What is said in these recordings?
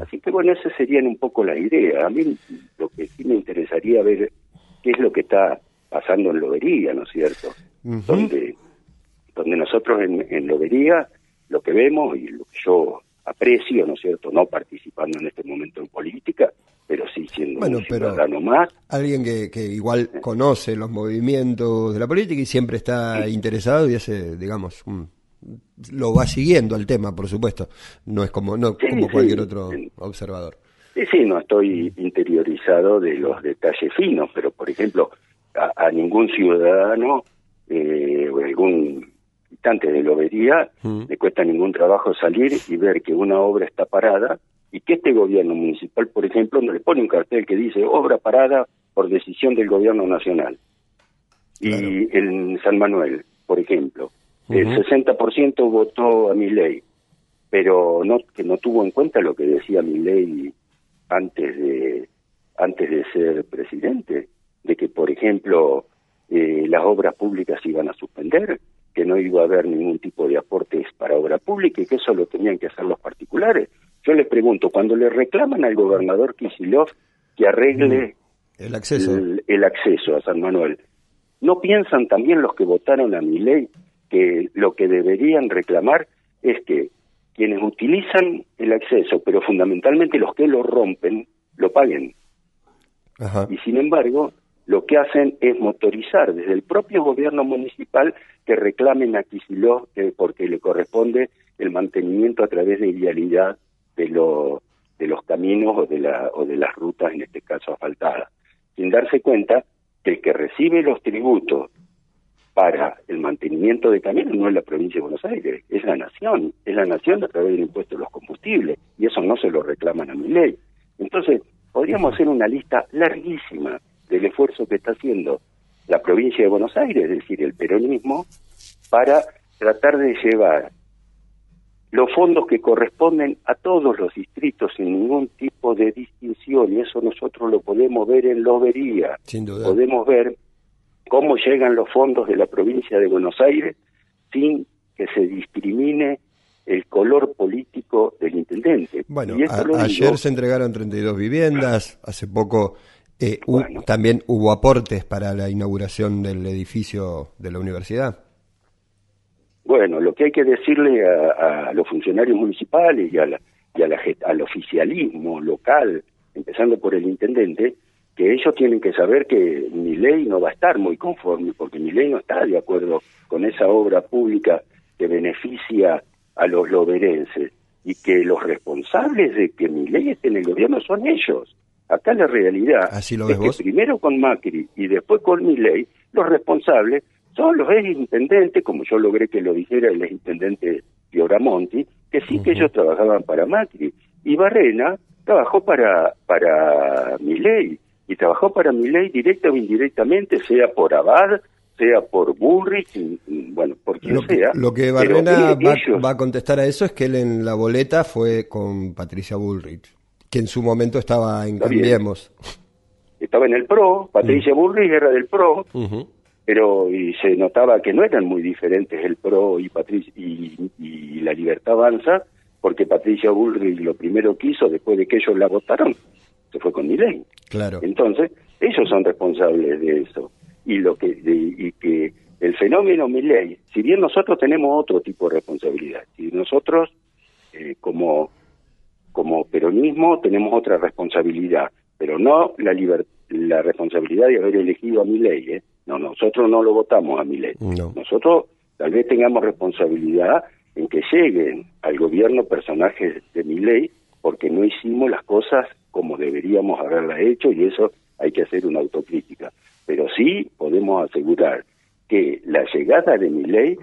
Así que bueno, esas serían un poco las ideas. A mí lo que sí me interesaría ver qué es lo que está pasando en Lobería, ¿no es cierto? Donde nosotros en Lobería lo que vemos y lo que yo aprecio, ¿no es cierto? No participando en este momento en política, pero sí siendo un ciudadano más. Alguien que igual conoce los movimientos de la política y siempre está interesado y hace, digamos, lo va siguiendo al tema, por supuesto. No es como cualquier otro observador. Sí, no estoy interiorizado de los detalles finos, pero por ejemplo, a ningún ciudadano o algún habitante de Lobería le cuesta ningún trabajo salir y ver que una obra está parada y que este gobierno municipal, por ejemplo, no le pone un cartel que dice obra parada por decisión del gobierno nacional. Claro. Y en San Manuel, por ejemplo, el 60% votó a Milei, pero que no tuvo en cuenta lo que decía Milei antes de ser presidente, de que, por ejemplo, las obras públicas se iban a suspender, que no iba a haber ningún tipo de aportes para obra pública y que eso lo tenían que hacer los particulares. Yo les pregunto, cuando le reclaman al gobernador Kicillof que arregle el acceso a San Manuel, ¿no piensan también los que votaron a Milei que lo que deberían reclamar es que quienes utilizan el acceso, pero fundamentalmente los que lo rompen, lo paguen? Ajá. Y sin embargo, lo que hacen es motorizar desde el propio gobierno municipal que reclamen a Kicillof porque le corresponde el mantenimiento a través de vialidad de los caminos o de las rutas, en este caso asfaltadas, sin darse cuenta que el que recibe los tributos para el mantenimiento de caminos no es la provincia de Buenos Aires, es la nación a través del impuesto de los combustibles, y eso no se lo reclaman a Milei. Entonces, podríamos hacer una lista larguísima del esfuerzo que está haciendo la provincia de Buenos Aires, es decir, el peronismo, para tratar de llevar los fondos que corresponden a todos los distritos sin ningún tipo de distinción, y eso nosotros lo podemos ver en Lobería. Sin duda. Podemos ver cómo llegan los fondos de la provincia de Buenos Aires sin que se discrimine el color político del intendente. Bueno, ayer se entregaron 32 viviendas, hace poco también hubo aportes para la inauguración del edificio de la universidad. Bueno, lo que hay que decirle a los funcionarios municipales y al oficialismo local, empezando por el intendente, que ellos tienen que saber que Milei no va a estar muy conforme, porque Milei no está de acuerdo con esa obra pública que beneficia a los loberenses, y que los responsables de que Milei esté en el gobierno son ellos. Acá la realidad es que primero con Macri y después con Milei, los responsables son los exintendentes, como yo logré que lo dijera el exintendente Fioramonti, que sí que ellos trabajaban para Macri, y Barrena trabajó para Milei, y trabajó para Milei directa o indirectamente, sea por Abad, sea por Bullrich, bueno, por quien sea. Lo que Barrena va a contestar a eso es que él en la boleta fue con Patricia Bullrich, que en su momento estaba en Cambiemos. Estaba en el PRO, Patricia Bullrich era del PRO, pero y se notaba que no eran muy diferentes el PRO y la Libertad Avanza, porque Patricia Bullrich lo primero que hizo después de que ellos la votaron, se fue con Milei. Claro. Entonces, ellos son responsables de eso. Y que el fenómeno Milei, si bien nosotros tenemos otro tipo de responsabilidad, si nosotros como peronismo tenemos otra responsabilidad, pero no la responsabilidad de haber elegido a Milei, No, nosotros no lo votamos a Milei. No. Nosotros tal vez tengamos responsabilidad en que lleguen al gobierno personajes de Milei porque no hicimos las cosas como deberíamos haberlas hecho, y eso hay que hacer una autocrítica. Pero sí podemos asegurar que la llegada de Milei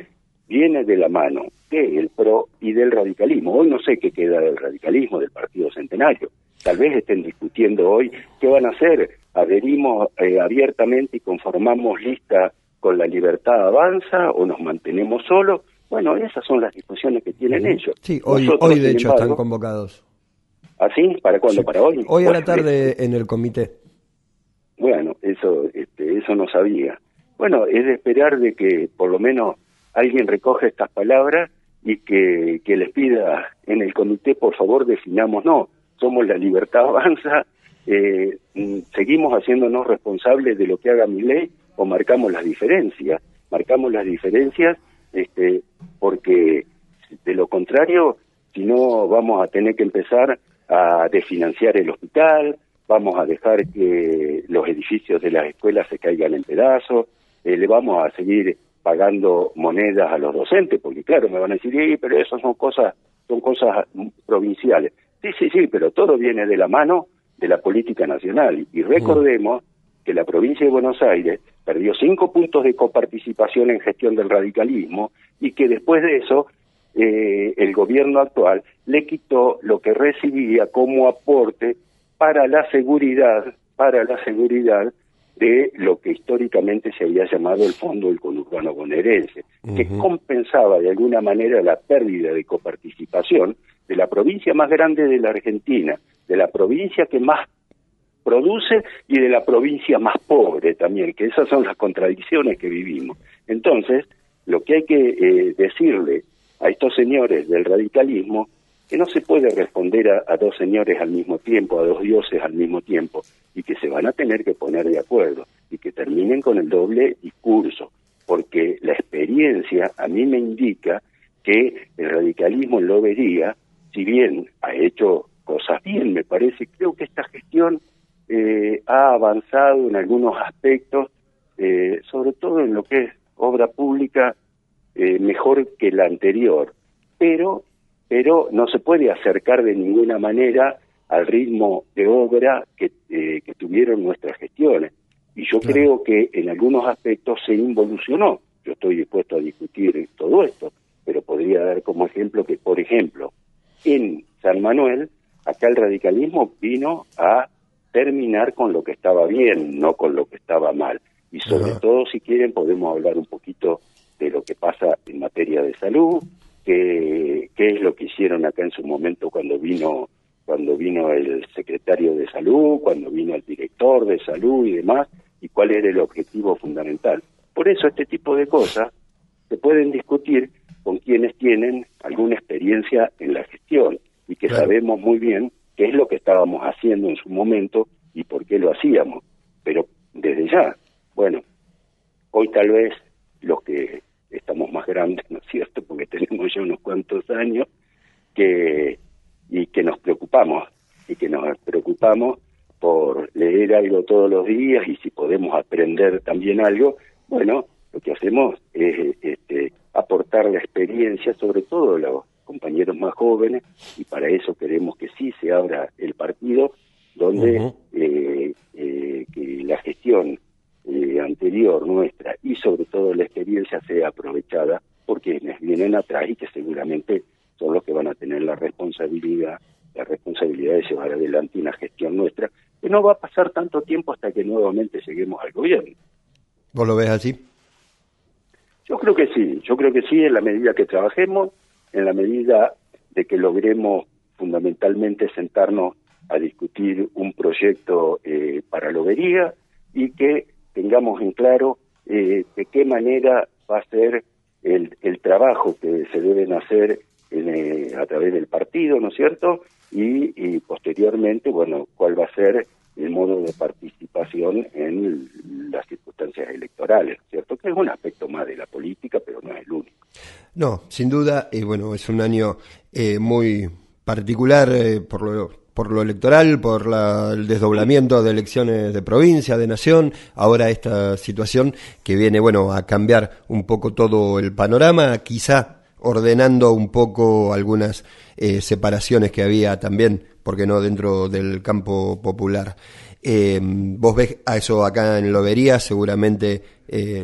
viene de la mano del PRO y del radicalismo. Hoy no sé qué queda del radicalismo, del Partido Centenario. Tal vez estén discutiendo hoy qué van a hacer. ¿Adherimos abiertamente y conformamos lista con la Libertad Avanza o nos mantenemos solos? Bueno, esas son las discusiones que tienen ellos. Sí, hoy de hecho están convocados. ¿Ah, sí? ¿Para cuándo? Sí. ¿Para hoy? Hoy a la tarde en el comité. Bueno, eso no sabía. Bueno, es de esperar de que por lo menos alguien recoja estas palabras y que les pida en el comité, por favor, definamos, no somos La Libertad Avanza, seguimos haciéndonos responsables de lo que haga Milei o marcamos las diferencias. Marcamos las diferencias porque de lo contrario, si no, vamos a tener que empezar a desfinanciar el hospital, vamos a dejar que los edificios de las escuelas se caigan en pedazos, le vamos a seguir pagando monedas a los docentes, porque claro, me van a decir, pero eso son cosas provinciales. Sí, pero todo viene de la mano de la política nacional. Y recordemos que la provincia de Buenos Aires perdió 5 puntos de coparticipación en gestión del radicalismo y que después de eso el gobierno actual le quitó lo que recibía como aporte para la seguridad de lo que históricamente se había llamado el Fondo del Conurbano Bonaerense, que compensaba de alguna manera la pérdida de coparticipación de la provincia más grande de la Argentina, de la provincia que más produce y de la provincia más pobre también, que esas son las contradicciones que vivimos. Entonces, lo que hay que decirle a estos señores del radicalismo, que no se puede responder a dos señores al mismo tiempo, a dos dioses al mismo tiempo, y que se van a tener que poner de acuerdo, y que terminen con el doble discurso, porque la experiencia a mí me indica que el radicalismo en Lobería, si bien ha hecho cosas bien, me parece, creo que esta gestión ha avanzado en algunos aspectos, sobre todo en lo que es obra pública, mejor que la anterior, pero no se puede acercar de ninguna manera al ritmo de obra que tuvieron nuestras gestiones. Y yo creo que en algunos aspectos se involucionó. Yo estoy dispuesto a discutir todo esto, pero podría dar como ejemplo que, por ejemplo, en San Manuel, acá el radicalismo vino a terminar con lo que estaba bien, no con lo que estaba mal. Y sobre todo, si quieren, podemos hablar un poquito de lo que pasa en materia de salud, qué es lo que hicieron acá en su momento cuando vino el secretario de salud, cuando vino el director de salud y demás, y cuál era el objetivo fundamental. Por eso este tipo de cosas se pueden discutir con quienes tienen alguna experiencia en la gestión y que sabemos muy bien qué es lo que estábamos haciendo en su momento y por qué lo hacíamos. Pero desde ya, bueno, hoy tal vez los que estamos más grandes, ¿no es cierto?, porque tenemos ya unos cuantos años, que nos preocupamos por leer algo todos los días, y si podemos aprender también algo, bueno, lo que hacemos es aportar la experiencia, sobre todo a los compañeros más jóvenes, y para eso queremos que sí se abra el partido, donde que la gestión anterior nuestra y sobre todo la experiencia sea aprovechada por quienes vienen atrás y que seguramente son los que van a tener la responsabilidad de llevar adelante una gestión nuestra, que no va a pasar tanto tiempo hasta que nuevamente lleguemos al gobierno. ¿Vos lo ves así? Yo creo que sí, en la medida que trabajemos, en la medida de que logremos fundamentalmente sentarnos a discutir un proyecto para Lobería y que tengamos en claro de qué manera va a ser el trabajo que se deben hacer a través del partido, ¿no es cierto? Y posteriormente, bueno, cuál va a ser el modo de participación en las circunstancias electorales, ¿cierto? Que es un aspecto más de la política, pero no es el único. No, sin duda, bueno, es un año muy particular por lo electoral, por el desdoblamiento de elecciones de provincia, de nación, ahora esta situación que viene, bueno, a cambiar un poco todo el panorama, quizá ordenando un poco algunas separaciones que había también, porque no, dentro del campo popular. ¿Vos ves a eso acá en Lobería? Seguramente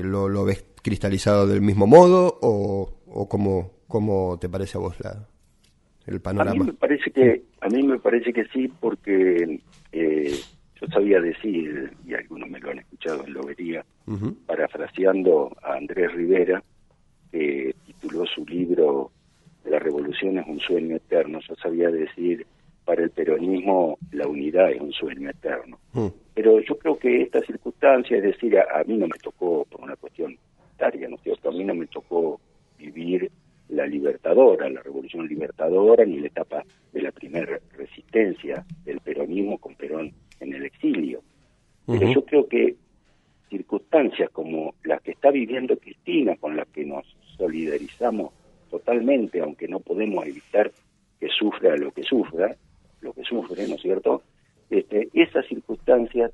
lo ves cristalizado del mismo modo, o cómo te parece a vos el panorama? A mí me parece que sí, porque yo sabía decir, y algunos me lo han escuchado en Lobería, parafraseando a Andrés Rivera, que tituló su libro La revolución es un sueño eterno. Yo sabía decir, para el peronismo la unidad es un sueño eterno. Pero yo creo que esta circunstancia, es decir, a mí no me tocó, por una cuestión etaria, ¿no es cierto?, a mí no me tocó vivir la revolución libertadora, ni la etapa primera resistencia del peronismo con Perón en el exilio. Pero yo creo que circunstancias como las que está viviendo Cristina, con las que nos solidarizamos totalmente, aunque no podemos evitar que sufra lo que sufre, ¿no es cierto? Esas circunstancias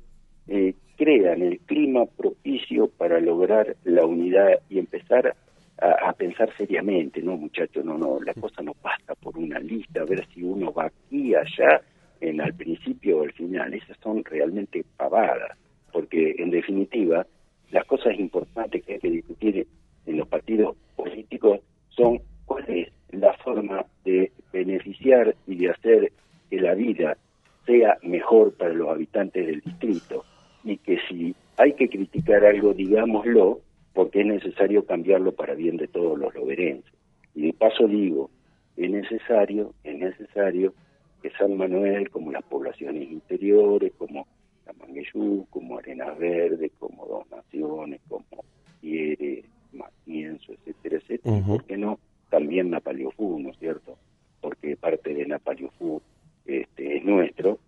crean el clima propicio para lograr la unidad y empezar a pensar seriamente, no muchachos, no, la cosa no pasa por una lista, a ver si uno va aquí, allá, al principio o al final. Esas son realmente pavadas, porque en definitiva las cosas importantes que hay que discutir en los partidos políticos son cuál es la forma de beneficiar y de hacer que la vida sea mejor para los habitantes del distrito, y que si hay que criticar algo, digámoslo, porque es necesario cambiarlo para bien de todos los loberenses. Y de paso digo, es necesario que San Manuel, como las poblaciones interiores, como la Mangueyú, como Arenas Verdes, como Dos Naciones, como Tierre, Matienzo, etcétera, etcétera, ¿por qué no también Napaliofú, ¿no es cierto? Porque parte de Napaliofú es nuestro,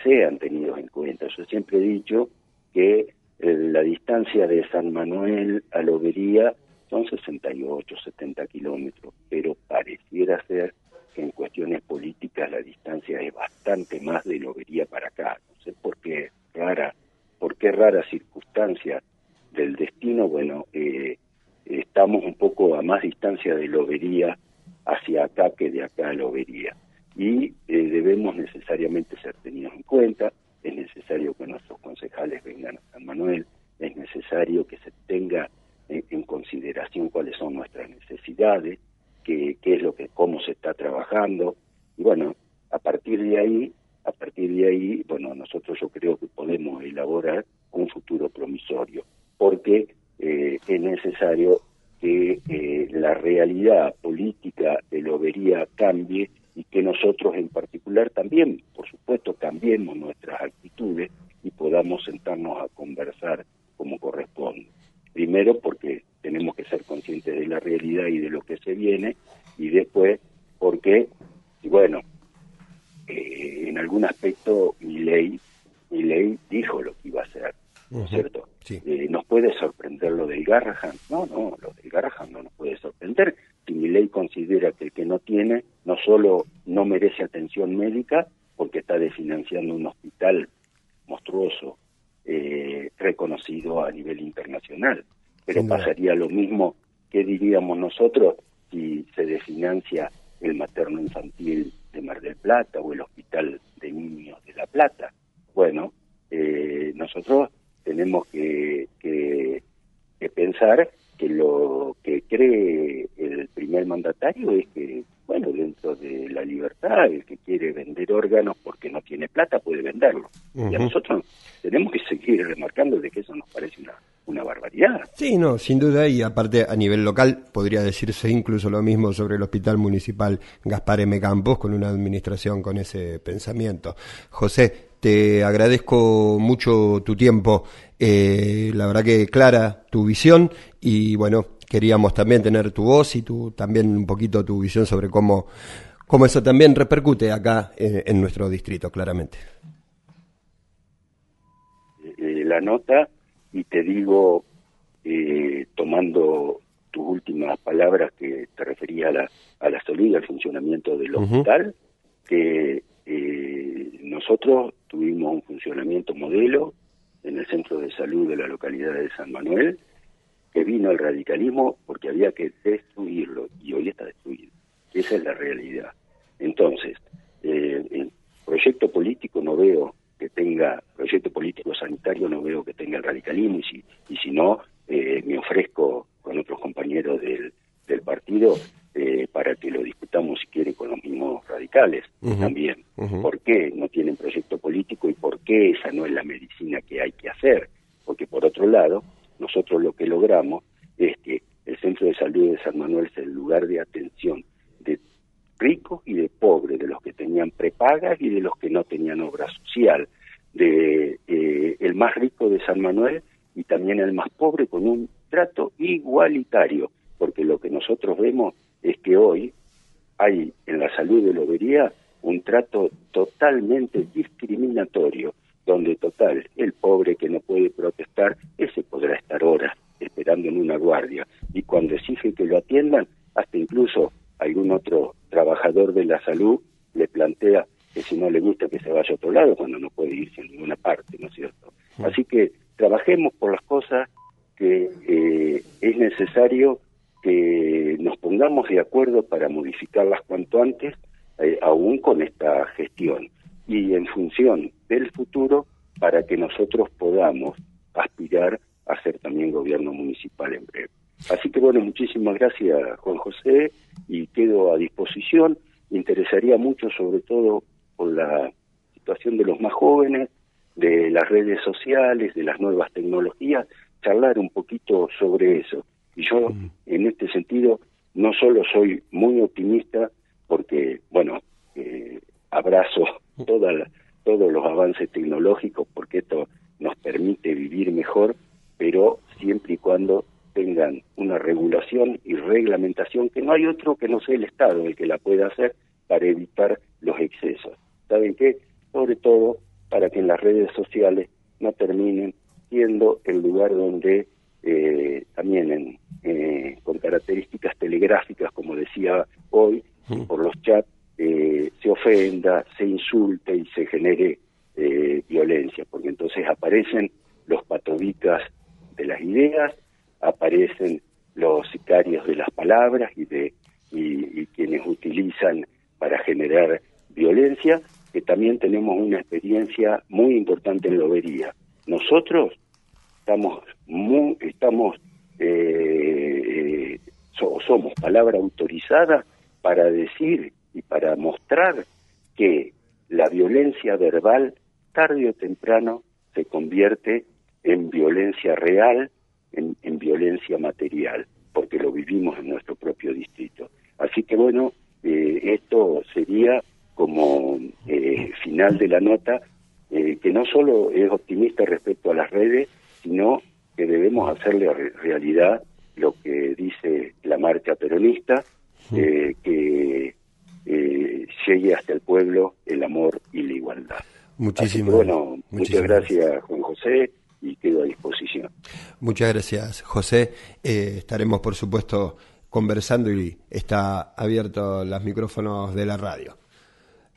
sean tenidos en cuenta. Yo siempre he dicho que la distancia de San Manuel a Lobería son 68, 70 kilómetros, pero pareciera ser que en cuestiones políticas la distancia es bastante más de Lobería para acá. No sé por qué rara circunstancia del destino. Bueno, estamos un poco a más distancia de Lobería hacia acá que de acá a Lobería, y debemos necesariamente ser tenidos en cuenta. Es necesario que nuestros concejales vengan a San Manuel, es necesario que se tenga en consideración cuáles son nuestras necesidades, qué es cómo se está trabajando, y bueno, a partir de ahí, bueno, nosotros yo creo que podemos elaborar un futuro promisorio, porque es necesario que la realidad política de Lobería cambie, y que nosotros en particular también, por supuesto, cambiemos nuestras actitudes y podamos sentarnos a conversar como corresponde. Primero porque tenemos que ser conscientes de la realidad y de lo que se viene, y después porque, bueno, en algún aspecto Milei dijo lo que iba a hacer, ¿no es cierto? Sí. ¿Nos puede sorprender lo del Garrahan? No, lo del Garrahan no nos puede sorprender. Si Milei considera que el que no tiene, no solo no merece atención médica, porque está desfinanciando un hospital monstruoso, reconocido a nivel internacional, pero pasaría lo mismo que diríamos nosotros si se desfinancia el materno infantil de Mar del Plata o el hospital de niños de La Plata. Bueno, nosotros tenemos que pensar que lo que cree el primer mandatario es que, bueno, dentro de la libertad, el que quiere vender órganos porque no tiene plata puede venderlo. Y a nosotros tenemos que seguir remarcando de que eso nos parece una barbaridad. Sí, no, sin duda, y aparte a nivel local podría decirse incluso lo mismo sobre el Hospital Municipal Gaspar M. Campos, con una administración con ese pensamiento. José, te agradezco mucho tu tiempo, la verdad que clara tu visión, y bueno, queríamos también tener tu voz y también un poquito tu visión sobre cómo eso también repercute acá en nuestro distrito, claramente. La nota, y te digo, tomando tus últimas palabras que te refería a la salud, al funcionamiento del hospital, que nosotros tuvimos un funcionamiento modelo en el centro de salud de la localidad de San Manuel, que vino el radicalismo porque había que destruirlo, y hoy está destruido. Esa es la realidad. Entonces, el proyecto político proyecto político sanitario no veo que tenga el radicalismo, y si no, me ofrezco con otros compañeros del partido para que lo discutamos, si quiere, con los mismos radicales también. ¿Por qué no tienen proyecto político y por qué esa no es la medicina que hay que hacer? Porque por otro lado, nosotros lo que logramos es que el Centro de Salud de San Manuel es el lugar de atención de ricos y de pobres, de los que tenían prepagas y de los que no tenían obra social, de el más rico de San Manuel y también el más pobre, con un trato igualitario, porque lo que nosotros vemos es que hoy hay en la salud de Lobería un trato totalmente discriminatorio, donde total, el pobre que no puede protestar, ese podrá estar horas esperando en una guardia, y cuando exige que lo atiendan, hasta incluso algún otro trabajador de la salud le plantea que si no le gusta que se vaya a otro lado, cuando no puede irse a ninguna parte, ¿no es cierto? Así que trabajemos por las cosas que es necesario que nos pongamos de acuerdo para modificarlas cuanto antes, aún con esta gestión, y en función del futuro, para que nosotros podamos aspirar a ser también gobierno municipal en breve. Así que bueno, muchísimas gracias, Juan José, y quedo a disposición. Me interesaría mucho, sobre todo por la situación de los más jóvenes, de las redes sociales, de las nuevas tecnologías, charlar un poquito sobre eso. Y yo, en este sentido, no solo soy muy optimista, porque, bueno, abrazo todos los avances tecnológicos, porque esto nos permite vivir mejor, pero siempre y cuando tengan una regulación y reglamentación, que no hay otro que no sea el Estado el que la pueda hacer, para evitar los excesos. ¿Saben qué? Sobre todo para que en las redes sociales no terminen siendo el lugar donde también con características telegráficas, como decía hoy, por los chats, se ofenda, se insulte y se genere violencia, porque entonces aparecen los patobicas de las ideas, aparecen los sicarios de las palabras y quienes utilizan para generar violencia, que también tenemos una experiencia muy importante en Lobería. Nosotros somos palabra autorizada para decir y para mostrar que la violencia verbal tarde o temprano se convierte en violencia real, en violencia material, porque lo vivimos en nuestro propio distrito. Así que bueno, esto sería como final de la nota, que no solo es optimista respecto a las redes, sino que debemos hacerle realidad lo que dice la marcha peronista, que llegue hasta el pueblo el amor y la igualdad. Muchas gracias, Juan José, y quedo a disposición. Muchas gracias, José. Estaremos, por supuesto, conversando y está abierto los micrófonos de la radio.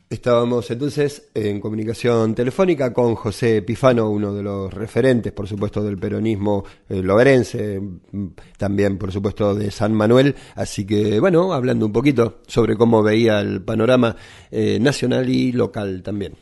Estábamos entonces en comunicación telefónica con José Pifano, uno de los referentes, por supuesto, del peronismo loberense, también, por supuesto, de San Manuel. Así que, bueno, hablando un poquito sobre cómo veía el panorama nacional y local también.